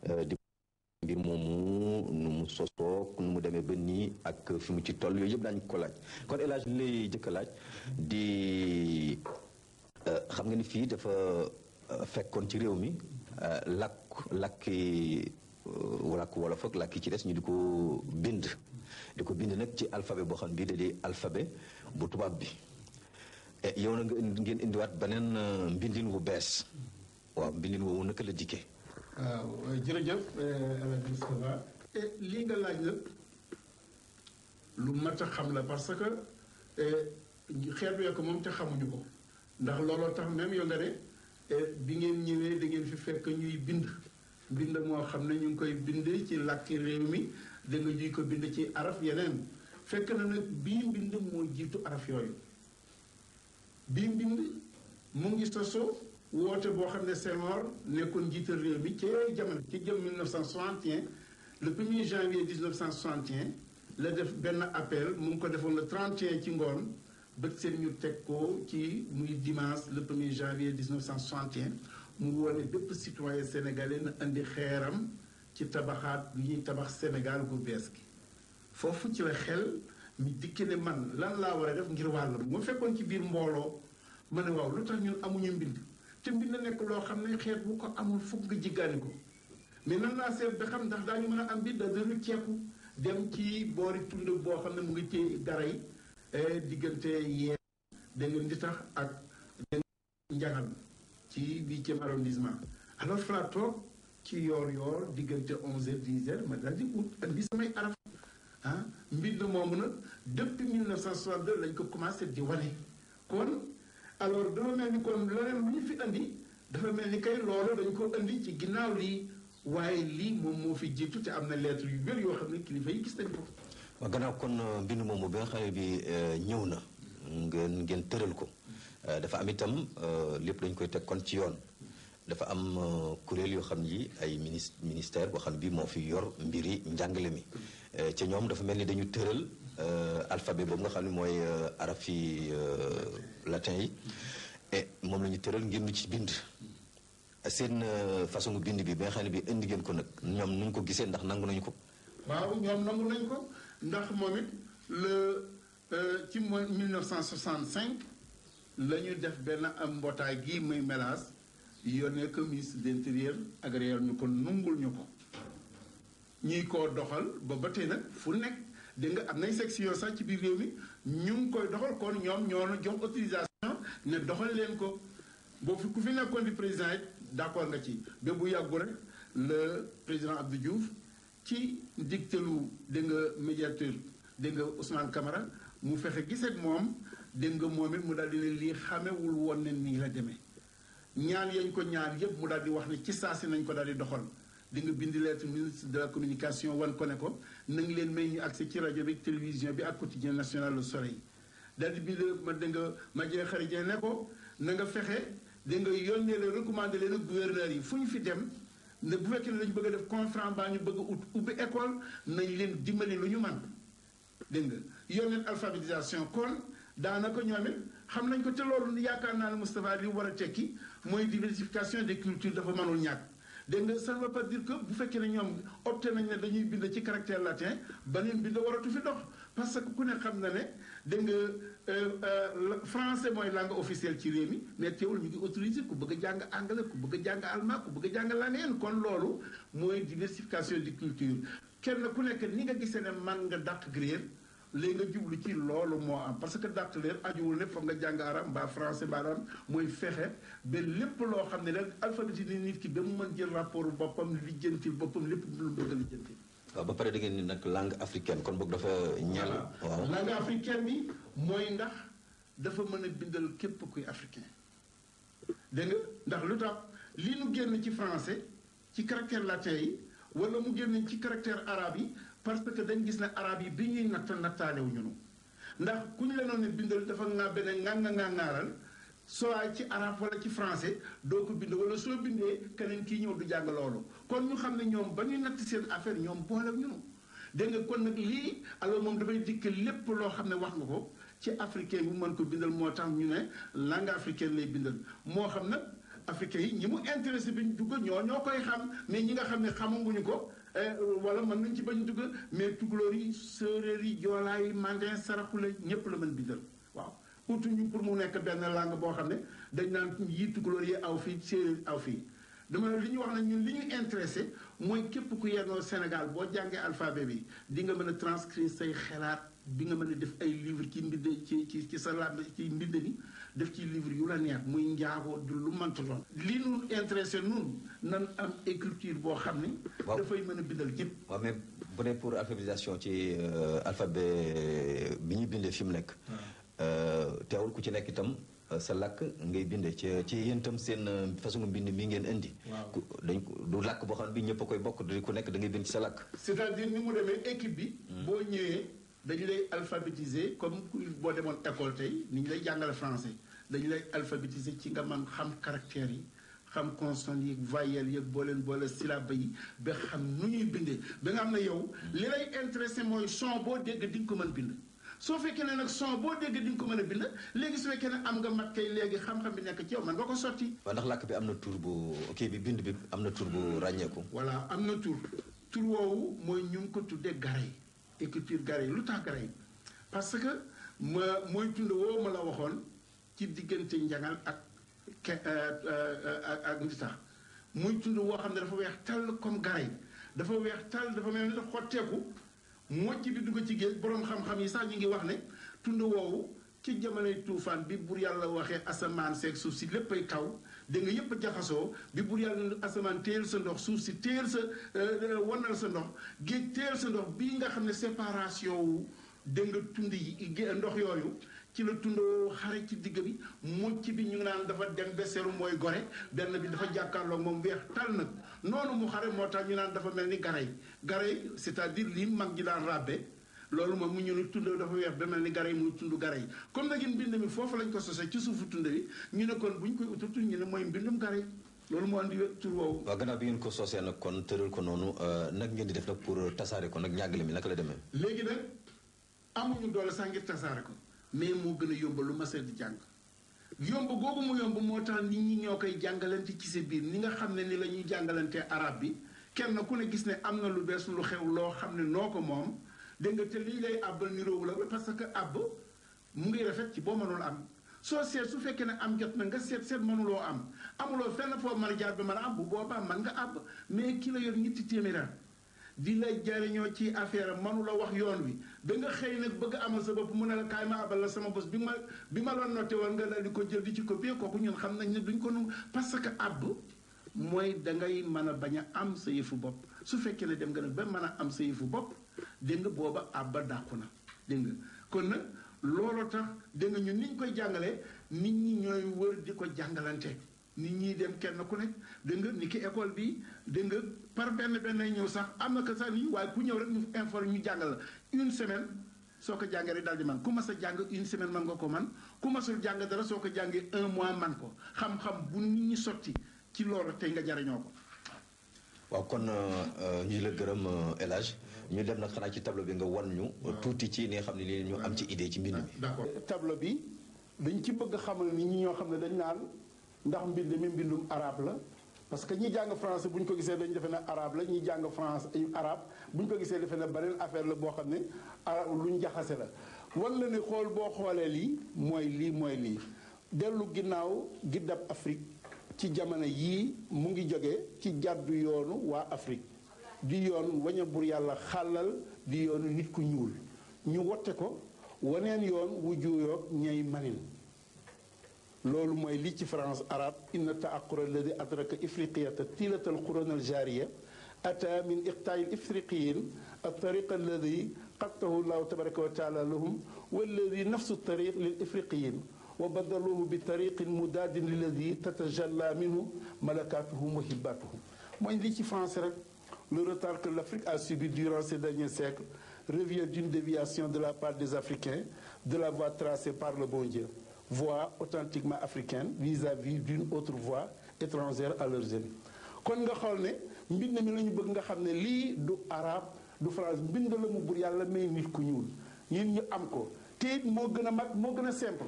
di mbir moomu nu mu sosoo nu mu demee ba nii ak fi mu ci toll yooyu yëpp daañu ko laaj kon El Hadj lay jëkk a laaj di xam nga ni fii dafa fekkoon ci réew mi làkki wolof ak làkki ci des ñu di ko bind nag ci alphabet boo xam bii da di alphabet bu tubaab bi yow na ngeen indiwaat beneen mbindin wu bees waaw mbindin woowu naka la dikkee. waaw jërëjëf El Hadj Moustapha lii nga laaj nag lu mat a xam la parce que xeet wee ko moom te xamuñu ko ndax looloo tax même yow nga ne bi ngeen ñëwee da ngeen fi fekk ñuy bind moo xam ne ñu ngi koy bind ci làkki réew mi da nga juy ko bind ci araf yeneen fekk na nag bii mbind moo jiitu araf yooyu bii mbind mu ngi sosoo woote boo xam ne Senghor nekkoon njiital réew mi ci jamono ci jëm 1961 le 1er janvier 1961 la def benn appel mu ngi ko defoon le 31 ci ngoon bët seen ñu teg ko ci muy dimanche le 1er janvier 1961 mu wone bépp citoyen sénégalais na indi xeeram ci tabaxaat li ñuy tabax Sénégal gu bees gi foofu ci la xel mi dikki ne man lan laa war a def ngir wàllam mu fekkoon ci biir mbooloo ma ne waaw lu tax ñun amuñu mbind te mbind nekk loo xam ne xeet bu ko amul foog nga jiggaani ko mais nan laa seet ba xam ndax daañu mën a am mbind dañu ceeku dem ci boori tund boo xam ne mu ngi ci daray diggante yee da nga ndi tax ak da njaxal ci 8e arrondissement alors fa laa toog ci yoor diggante 11h 10h ma daal di ut andi samay araf mbind moomu nag depuis 1962 lañ ko commencé di wane kon alors dafa mel ni kon leneen lu ñu fi andi dafa mel ni kay loolu dañ ko andi ci ginnaaw lii waaye lii moom moo fi jiitu te am na lettre yu bëri yoo xam ne kilifa yi gis nañ ko. waaw gannaaw kon mbind moomu bi nga xam ne bi ñëw na ngeen tëral ko dafa am itam lépp dañ koy teg kon ci yoon dafa am kuréel yoo xam ni ay ministère boo xam ne bi moo fi yor mbiri njàngale mi ca ñoom dafa mel ni dañu tëral alphabet boobu nga xam ne mooy arafi latin yi et moom la ñu tëral ngeen ñu ci bind seen façon bind bi nga xam ne bi indi ngeen ko nag ñoom nuñ ko gisee ndax nangu nañu ko. waaw ñoom nangu nañ ko ndax moom it ci 1965 la ñu def benn am mbootaay gii muy mélange yónnee ko ministre de l'intérieur agréé ñu ko nungul ñu ko ñuy koo doxal ba tey nag fu nekk dégg nga am nay section sax ci biir réew mi ñu ngi koy doxal kon ñoom ñoo na jox autorisation ne doxal leen ko boo ku fi nekkoon di président it d'accord nga ci ba bu yàggu rek le président Abdou Diouf ci digtelu dégg nga médiateur dégg nga Ousmane Camara mu fexe gis ak moom dégg nga moom it mu daal di ne lii xamewul woon ne nii la demee ñaan yañ ko ñaan yëpp mu daal di wax ne ci saasi nañ ko daal di doxal di nga bind lettre ministre de la communication wan ko ne ko na ngi leen may ñu accès ci rajo bi télévision bi ak quotidien national Le Soleil daal di bind ma dégg nga ma jee xarijee ne ko na nga fexe dégg nga yónnee leen recommandé leen ak gouverneur yi fu ñu fi dem ne bu fekkee ne dañu bëgg a def conférence baa ñu bëgg a ubbi école nañ leen dimbali lu ñu man dégg nga yónnee alphabétisation kon daanaka ñoom it xam nañ ko te loolu yaakaar naa ne Moustapha li war a tekki mooy diversification des cultures dafa mënul ñàkk dégg nga ça ne veut pas dire que bu fekkee ne ñoom opté nañ ne dañuy bind ci caractère latin beneen bind waratu fi dox parce que ku ne xam na ne dégg nga français mooy langue officielle ci réew mi mais teewul ñu ngi autorisé ku bëgg a jàng anglais ku bëgg a jàng allemand ku bëgg a jàng laneen kon loolu mooy diversification des cultures kenn ku nekk ni nga gisee ne man nga dàq réer léegi nga jublu ci loolu moo am parce que dàq leer ajuwul ne foog nga jàng arab mbaa français mbaa mooy fexe ba lépp loo xam ne rek alphabétisé nit ki ba mu mën jël rapport boppam lijjantil boppam lépp lu bëgg a lijjantil. waaw ba pare da ngeen ni nag langue africaine kon boog dafa ñeel. waaw langue africaine bi mooy ndax dafa mën a bindal képp kuy africain dégg nga ndax lu tax li nu génn ci français ci caractère latin yi wala mu génn ci caractère arabe yi. parce que dañ gis ne arab yi bi ñuy nattaalewu ñunu ndax ku ñu la noon ne bindal dafa nga beneen ngaaral soo ci arab wala ci français doo ko bind wala soo bindee keneen kii ñëw du jàng loolu kon ñu xam ne ñoom ba ñuy natt seen affaire ñoom boole ñunu dégg nga kon nag lii alors moom dafay dikk lépp loo xam ne wax nga ko ci africain bu mën ko bindal moo tax ñu ne langue africaine lay bindal moo xam nag africains yi ñi mu intéressé bi ñu dugg ñoo koy xam mais ñi nga xam ne xamaguñu ko wala mën nañ ci bañ dugg mais tukulóor yi séeréer yi joolaa yi mandin saraxule ñëpp la mën bindal waaw utuñu pour mu nekk benn langue boo xam ne dañ naan yii tukulóor yi aw fii séeréer aw fii dama li ñu wax nag ñun li ñu intéressé mooy képp ku yennoo Sénégal boo jàngee alphabet bi di nga mën a transcrire say xelaat bi nga mën a def ay livre ci mbind ci sa làmb ci mbind ni def ci livre yu la neex muy njaago du lu mënta doon li ñu intéressé nun nan am écriture boo xam ne dafay mën a bindal ñëpp waaw mais bu ne pour alphabétisation ci alphabet bi ñuy bindee fi mu nekk teewul ku ci nekk itam sa làkk ngay bindee ci yéen itam seen façon mbind mi ngeen indi dañ du làkk boo xam ne bi ñëpp a koy bokk di ku nekk da ngay bind ci sa làkk c'est-à-dire ni mu demee équipe bi boo ñëwee dañu lay alphabétiser comme boo demoon école tey ni ñu lay jàngale français dañu lay alphabétiser ci nga man xam caractères yi xam consonnes yi voyelles yi boole syllabe yi ba xam nu ñuy bindee ba nga xam ne yow li lay intéressé mooy son boo dégg di nga ko mën bind soo fekkee ne nag son boo dégg di nga ko mën a bind léegi su fekkee ne am nga mat kay léegi xam-xam bi nekk ci yow man nga ko sotti. waaw ndax làkk bi am na tur bu kii bi bind bi am na tur bu ràññeeku. voilà am na tur woowu mooy ñu ngi ko tuddee garay écriture garay lu tax garay parce que mooy tund woowu ma la waxoon ci diggante njangal ak ndi tax muy tund woo xam ne dafa weex tàll comme garay dafa weex tàll dafa mel ni xotteeku. mocc bi dugg ci géej boroom xam-xam yi sax ñu ngi wax ne tund woowu ci jamonoy tuufaan bi bur yàlla waxee asamaan seeg suuf si léppay taw da nga yépp jaxasoo bi bur yàlla asamaan téyel sa ndox suuf si téyel sa wanal sa ndox géej téyel sa ndox bii nga xam ne séparation wu da nga tund yi ndox yooyu ci la tundoo xare ci digg bi mocc bi ñu ngi naan dafa dem beseeru mooy gore benn bi dafa jàkkaarloog moom weex tal nag noonu mu xare moo tax ñu naan dafa mel ni garay c'est-à-dire lii mag ji daan ràbbe loolu moom mu ñu ne tund dafa weex ba mel ni garay muy tund garay comme nag mbind mi foofu lañ ko sosee ci suufu tund bi ñu ne kon bu ñu koy utatu ñu ne mooy mbindum garay loolu moo andi tur woowu. waaw gannaaw bi ngeen ko sosee nag kon tëral ko noonu nag ngeen di def nag pour tasaare ko nag ñàggale mi naka la demee. léegi nag amuñu doole sax ngir tasaare ko mais moo gën a yomb lu ma di jàng yomb googu mu yomb moo tax nit ñi ñoo koy jàngalante ci sa biir ni nga xam ne ni la ñuy jàngalantee arab bi kenn ku ne gis ne am na lu bees lu xew loo xam ne noo ko moom dégg nga te lii lay àbbal niroowu la parce que àbb mu ngi rafet ci boo mënul am soo seet su fekkee ne am jot na nga seet mënuloo am amuloo fenn foo mën a jaar ba mën a am bu boobaa mën nga àbb mais ki la yor ñetti téeméer di lay jariñoo ci affaire mënula wax yoon wi ba nga xëy nag bëgg amal sa bopp mu ne la kaay ma abal la sama bos bi ma la noté woon nga daal di ko jël di ci copier kooku ñun xam nañ ne duñ ko nu parce que àbb mooy dangay mën a bañ a am sa yëfu bopp su fekkee ne dem nga nag ba mën a am sa yëfu bopp dégg nga booba àbba dàqu na dégg nga kon nag loolu tax dégg nga ñun ni ñu koy jàngalee nit ñi ñooy wër di ko jàngalante nit ñi dem kenn ku nekk dégg nga ni ki école bi dégg nga par benn ñëw sax am na que sax nii waaye ku ñëw rek ñu informe ñu jàngal la une semaine soo ko jàngee rek daal di man ku mas a jàng une semaine man nga ko man ku masul jàng dara soo ko jàngee un mois man ko xam-xam bu nit ñi sotti ci loolu tey nga jariñoo ko. waaw kon ñu la gërëm El Hadj ñu dem nag xanaa ci tableau bi nga wan ñu. tuuti ci li nga xam ne nii ñu am ci idée ci mbind mi. d'accord tableau bi dañ ci bëgg xamal nit ñi ñoo xam ne dañ naan ndax mbind mi mbindum arabe la parce que ñi jàng français bu ñu ko gisee dañu defe ne arabe la ñi jàng France arabe bu ñu ko gisee defe ne beneen affaire la boo xam ne lu ñu jaxase la wan la ne xool boo xoolee lii mooy lii dellu ginnaaw giddab Afrique ci jamono yii mu ngi jóge ci jàddu yoonu waa Afrique di yoon waña bur yàlla xàllal di yoonu nit ku ñuul ñu wotte ko waneen yoon wu juuyoog ñay manin loolu mooy lii ci France arabe inna taaqura alladi adraka ifriqiyata tilata alquran aljaria ata min iqtaai ifriqiyin altariqa alladi qattahu llahu tabaraka wa taala lahum walladi nafsu tariq lil ifriqiyin wa badaluhu bi tariqin mudaadin lilladi tatajalla minhu malakatuhum wa hibbatuhum mooy lii ci France rek le retard que l'Afrique a subi durant ces derniers siècles revient d'une déviation de la part des Africains de la voie tracée par le bon Dieu voie authentiquement africaine vis-à-vis d'une autre voie étrangère à leurs ennemis kon nga xool ne mbind mi la ñu bëgg nga xam ne lii du arabe du France mbind la mu bur yàlla may nit ku ñuul ñun ñu am ko te it moo gën a mag moo gën a simple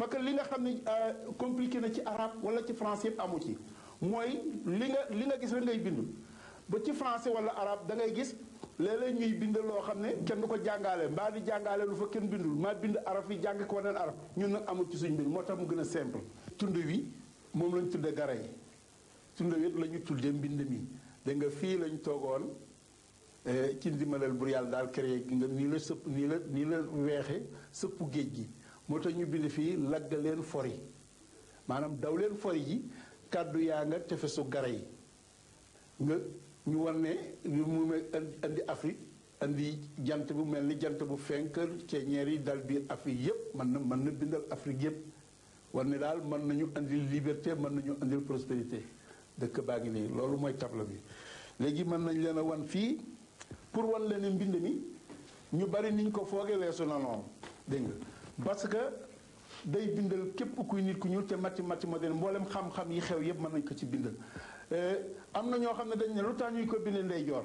parce que li nga xam ne compliqué na ci arabe wala ci français yëpp amu ci mooy li nga gis rek ngay bind ba ci français wala arabe da ngay gis léeg-léeg ñuy bind loo xam ne kenn du ko jàngaale mbaa di jàngaale lu fa kenn bindul maa bind araf yi jàng ko waneen araf ñun nag amul ci suñ bind moo tax mu gën a simple. tund wi moom lañ tudde gara yi tund wi la ñu tuddee mbind mi da nga fii lañ toogoon ci ndimbalal bur yàlla daal créé nga nii la weexe sëppu géej gi moo tax ñu bind fii lagg leen fori maanaam daw leen fori ji kàddu yaa nga tefesu gara yi nga ñu war ne mu andi Afrique andi jant bu mel ni jant bu fenk ceeñeer yi dal biir Afrique yépp mën na bindal Afrique yépp war ne daal mën nañu andil liberté mën nañu andil prospérité dëkk baa ngi nii loolu mooy tableau bi léegi mën nañ leen a wan fii pour wan leen mbind mi ñu bari niñ ko foogee weesu na noonu dégg nga parce que day bindal képp kuy nit ku ñuul te mathématique moderne mboolem xam-xam yi xew yépp mën nañ ko ci bindal am na ñoo xam ne dañ ne lu tax ñuy ko bindee ndeyjoor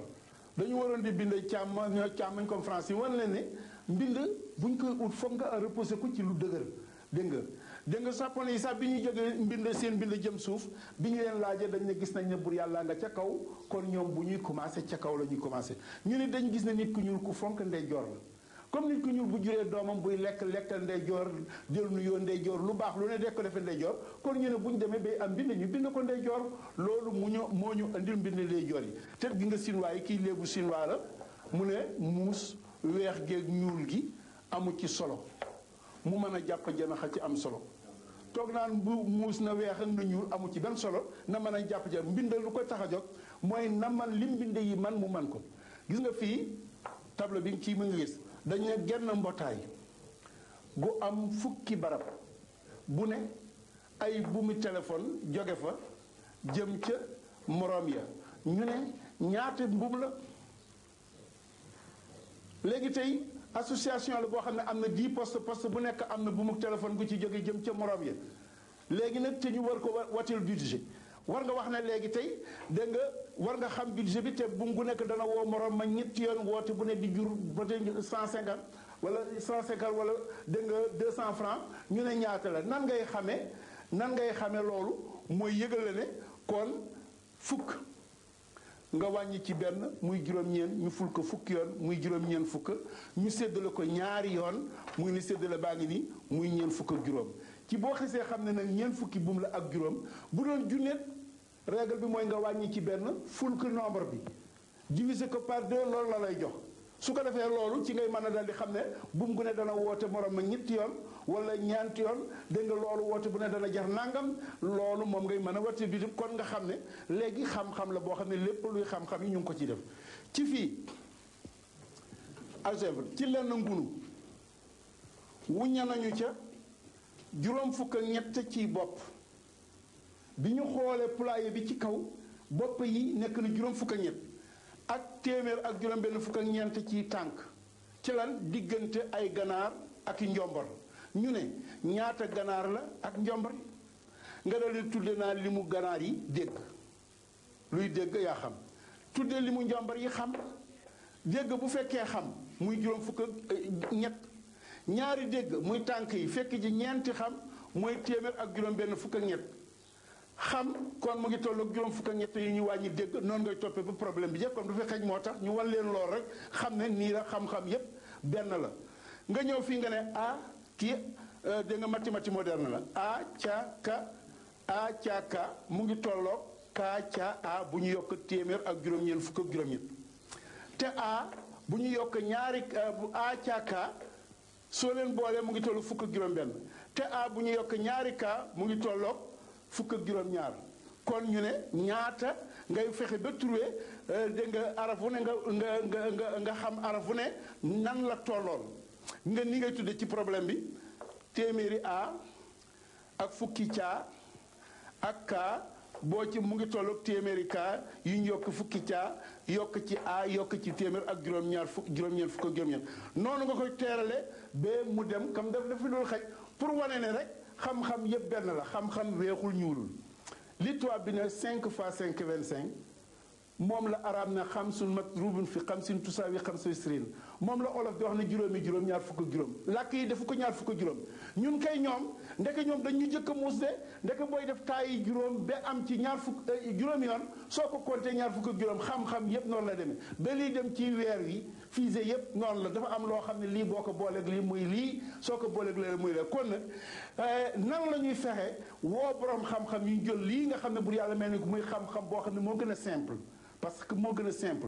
dañu waroon di bindee càmmoñ comme France yi wan leen ne mbind buñ koy ut foog nga reposé ko ci lu dëgër dégg nga Japonais yi sax bi ñu jógee mbind seen mbind jëm suuf bi ñu leen laajee dañ ne gis nañ ne bur yàlla nga ca kaw kon ñoom bu ñuy commencé ca kaw la ñuy commencé ñu ne dañ gis ne nit ku ñuul ku fonk ndeyjoor la comme nit ku ñuul bu juree doomam buy lekkal ndeyjoor jël nuyoo ndeyjoor lu baax lu ne de ko defee ndeyjoor kon ñu ne bu ñu demee bay am mbind ñu bind ko ndeyjoor loolu moo ñu andil mbind ndeyjoor yi te gi nga sinwaa yi kii léegu sinwaa la mu ne muus weex geeg ñuul gi amu ci solo mu mën a jàpp janaxa ci am solo toog naan bu muus na weex ak na ñuul amu ci benn solo na mën a jàpp ja mbind lu ko tax a jóg mooy na man li mbind yi man mu man ko gis nga fii tableau bi kii mu nga gis dañu ne genn mbootaay gu am fukki barab bu ne ay buumi téléphone jóge fa jëm ca moroom ya ñu ne ñaata mbuum la léegi tey association la boo xam ne am na 10 poste bu nekk am na buumu téléphone gu ci jóge jëm ca moroom ya léegi nag te ñu war ko watil budget war nga wax ne léegi tey dégg nga war nga xam budget bi te buum gu nekk dana woo moroom ma ñetti yoon woote bu ne di jur ba tey 150 wala 150 wala dégg nga 200 francs ñu ne ñaata la nan ngay xamee loolu mooy yëgal la ne kon fukk nga wàññi ci benn muy juróom-ñeent ñu ful ko fukki yoon muy juróom-ñeent fukk ñu séddale ko ñaari yoon muy ni séddale baa ngi nii muy ñeent fukk ak juróom ci boo xisee xam ne nag ñeent fukki buum la ak juróom bu doon junneet règle bi mooy nga wàññi ci benn ful ko nombre bi diviser ko par 2 loolu la lay jox su ko defee loolu ci ngay mën a dal di xam ne buum gu ne dana woote morom ma ñetti yoon wala ñaanti yoon dégg nga loolu woote bu ne dana jar nangam loolu moom ngay mën a wate bi kon nga xam ne léegi xam-xam la boo xam ne lépp luy xam-xam yi ñu ngi ko ci def ci fii algèbre ci lenn ngunu wuñña nañu ca juróom fukk ak ñett ci bopp bi ñu xoolee poulailler bi ci kaw bopp yi nekk na juróom fukk ak ñett ak téeméer ak juróom benn fukk ak ñeent ci tànk ci lan diggante ay ganaar ak i njombor ñu ne ñaata ganaar la ak njombor nga dal di tudde naa li mu ganaar yi dégg luy dégg yaa xam tudde li mu njombor yi xam dégg bu fekkee xam muy juróom fukk ak ñett ñaari dégg muy tànk yi fekk ji ñeenti xam mooy téeméer ak juróom benn fukk ak ñett xam kon mu ngi toll ak juróom fukk ak ñett yi ñu wàññi dégg noonu ngay toppee ba problème bi yëpp comme du fi xej moo tax ñu wan leen lool rek xam ne nii la xam-xam yépp benn la nga ñëw fii nga ne kii dégg nga mathématique moderne la a ca ka mu ngi tolloog ka ca a bu ñu yokk téeméer ak juróom-ñeent fukk ak juróom-ñett te a bu ñu yokk ñaari a ca ka soo leen boolee mu ngi tollu fukk ak juróom-benn te a bu ñu yokk ñaari ka mu ngi tolloog fukk ak juróom-ñaar kon ñu ne ñaata ngay fexe ba trouver dégg nga araf wu ne nga xam araf wu ne nan la tolloon nga ni ngay tudde ci problème bi téeméeri a ak fukki caa ak kaa boo ci mu ngi tolloog téeméeri kaa yu ñu yokk fukki caa yokk ci a yokk ci téeméer ak juróom-ñeent fukk ak juróom-ñeent noonu nga koy teerale ba mu dem comme dafa dul xaj pour wane ne rek xam-xam yépp benn la xam-xam weexul ñuulul li tubaab bi ne 5 fois 5 25 moom la arab na xamsun matrubun fi xamsin tusaawi xamsa isrin moom la olof di wax ne juróomi juróom ñaar fukk ak juróom làkk yi defu ko ñaar fukk ak juróom ñun kay ñoom ndeke ñoom dañu jëkk a muus de ndeke booy def taayi juróom ba am ci ñaar fukk juróom yoon soo ko compté ñaar fukk ak juróom xam-xam yépp noonu la demee ba lii dem ci weer wi fusée yépp noonu la dafa am loo xam ne lii boo ko booleeg lii muy lii soo ko booleeg lii muy la kon nag nan la ñuy fexe woo borom xam-xam yu jël lii nga xam ne bu yàlla mel ni muy xam-xam boo xam ne moo gën a simple parce que moo gën a simple